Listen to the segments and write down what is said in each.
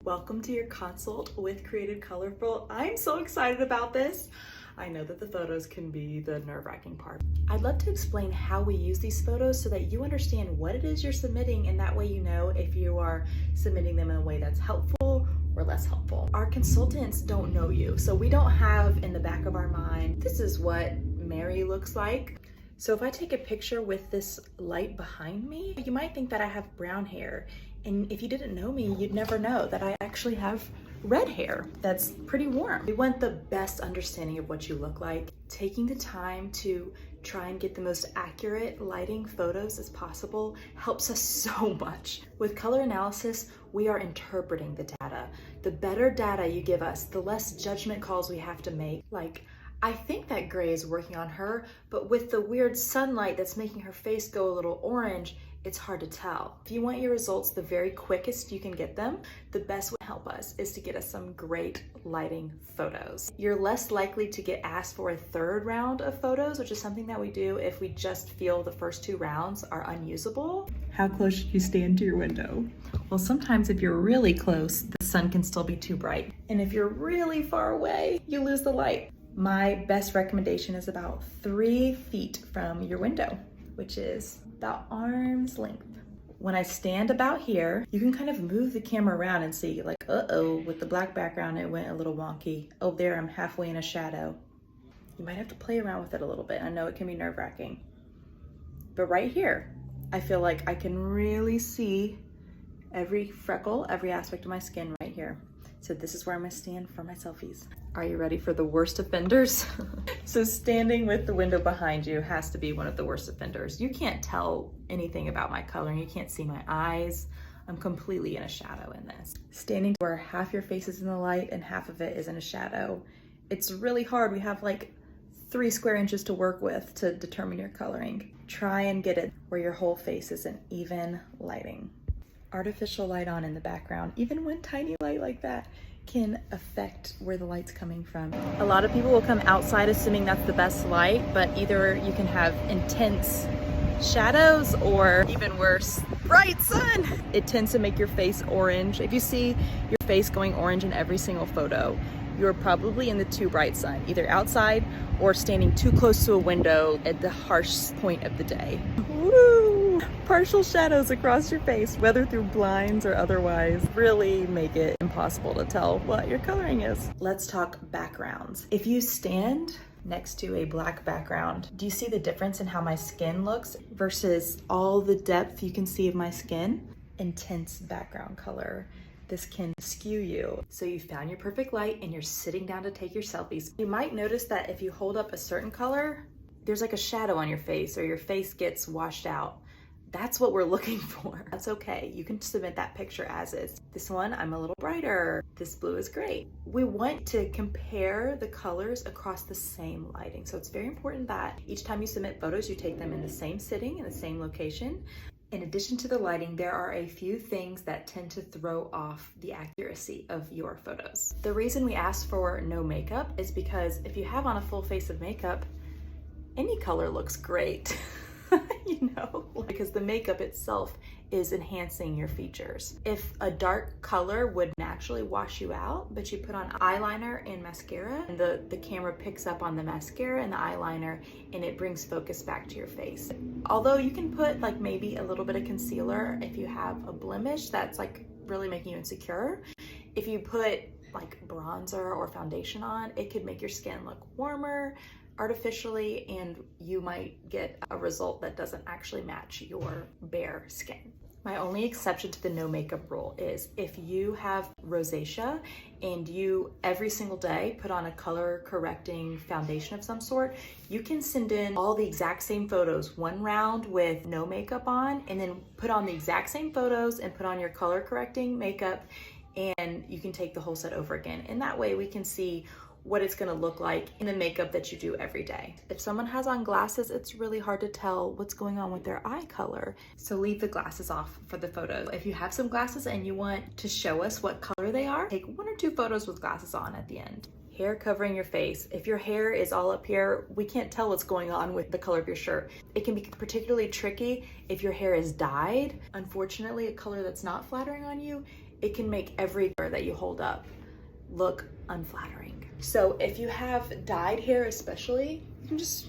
Welcome to your consult with Created Colorful. I'm so excited about this. I know that the photos can be the nerve-wracking part. I'd love to explain how we use these photos so that you understand what it is you're submitting, and that way you know if you are submitting them in a way that's helpful or less helpful. Our consultants don't know you, so we don't have in the back of our mind, this is what Mary looks like. So if I take a picture with this light behind me, you might think that I have brown hair. And if you didn't know me, you'd never know that I actually have red hair that's pretty warm. We want the best understanding of what you look like. Taking the time to try and get the most accurate lighting photos as possible helps us so much. With color analysis, we are interpreting the data. The better data you give us, the less judgment calls we have to make. Like, I think that gray is working on her, but with the weird sunlight that's making her face go a little orange, it's hard to tell. If you want your results the very quickest you can get them, the best way to help us is to get us some great lighting photos. You're less likely to get asked for a third round of photos, which is something that we do if we just feel the first two rounds are unusable. How close should you stand to your window? Well, sometimes if you're really close, the sun can still be too bright. And if you're really far away, you lose the light. My best recommendation is about 3 feet from your window, which is about arm's length. When I stand about here, you can kind of move the camera around and see, like, uh-oh, with the black background, it went a little wonky. Oh, there, I'm halfway in a shadow. You might have to play around with it a little bit. I know it can be nerve-wracking. But right here, I feel like I can really see every freckle, every aspect of my skin right here. So this is where I'm gonna stand for my selfies. Are you ready for the worst offenders? So standing with the window behind you has to be one of the worst offenders. You can't tell anything about my coloring. You can't see my eyes. I'm completely in a shadow in this. Standing where half your face is in the light and half of it is in a shadow. It's really hard. We have like 3 square inches to work with to determine your coloring. Try and get it where your whole face is in even lighting. Artificial light on in the background, even one tiny light like that, can affect where the light's coming from. A lot of people will come outside assuming that's the best light, but either you can have intense shadows or even worse, bright sun. It tends to make your face orange. If you see your face going orange in every single photo, you're probably in the too bright sun, either outside or standing too close to a window at the harsh point of the day. Woo! Partial shadows across your face, whether through blinds or otherwise, really make it impossible to tell what your coloring is. Let's talk backgrounds. If you stand next to a black background, do you see the difference in how my skin looks versus all the depth you can see of my skin? Intense background color. This can skew you. So you found your perfect light and you're sitting down to take your selfies. You might notice that if you hold up a certain color, there's like a shadow on your face or your face gets washed out. That's what we're looking for. That's okay. You can submit that picture as is. This one, I'm a little brighter. This blue is great. We want to compare the colors across the same lighting. So it's very important that each time you submit photos, you take them in the same sitting, in the same location. In addition to the lighting, there are a few things that tend to throw off the accuracy of your photos. The reason we ask for no makeup is because if you have on a full face of makeup, any color looks great. You know, because the makeup itself is enhancing your features. If a dark color would naturally wash you out, but you put on eyeliner and mascara, and the camera picks up on the mascara and the eyeliner, and it brings focus back to your face. Although you can put like maybe a little bit of concealer if you have a blemish that's like really making you insecure. If you put like bronzer or foundation on, it could make your skin look warmer artificially, and you might get a result that doesn't actually match your bare skin. My only exception to the no makeup rule is if you have rosacea and you every single day put on a color correcting foundation of some sort, you can send in all the exact same photos, one round with no makeup on, and then put on the exact same photos and put on your color correcting makeup, and you can take the whole set over again. And that way we can see what it's gonna look like in the makeup that you do every day. If someone has on glasses, it's really hard to tell what's going on with their eye color. So leave the glasses off for the photos. If you have some glasses and you want to show us what color they are, take 1 or 2 photos with glasses on at the end. Hair covering your face. If your hair is all up here, we can't tell what's going on with the color of your shirt. It can be particularly tricky if your hair is dyed. Unfortunately, a color that's not flattering on you it can make every color that you hold up look unflattering. So if you have dyed hair especially, you can just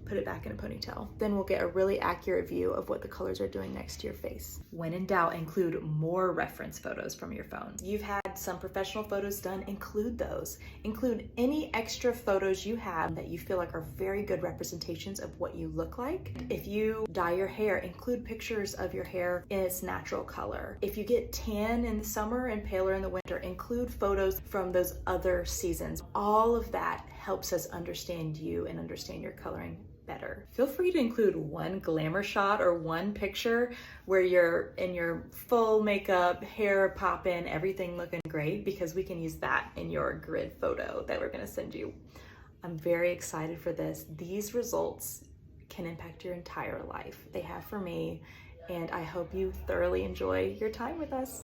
put it back in a ponytail. Then we'll get a really accurate view of what the colors are doing next to your face. When in doubt, include more reference photos from your phone. You've had some professional photos done, include those. Include any extra photos you have that you feel like are very good representations of what you look like. If you dye your hair, include pictures of your hair in its natural color. If you get tan in the summer and paler in the winter, include photos from those other seasons. All of that helps us understand you and understand your coloring better. Feel free to include one glamour shot or one picture where you're in your full makeup, hair poppin', everything looking great, because we can use that in your grid photo that we're gonna send you. I'm very excited for this. These results can impact your entire life. They have for me, and I hope you thoroughly enjoy your time with us.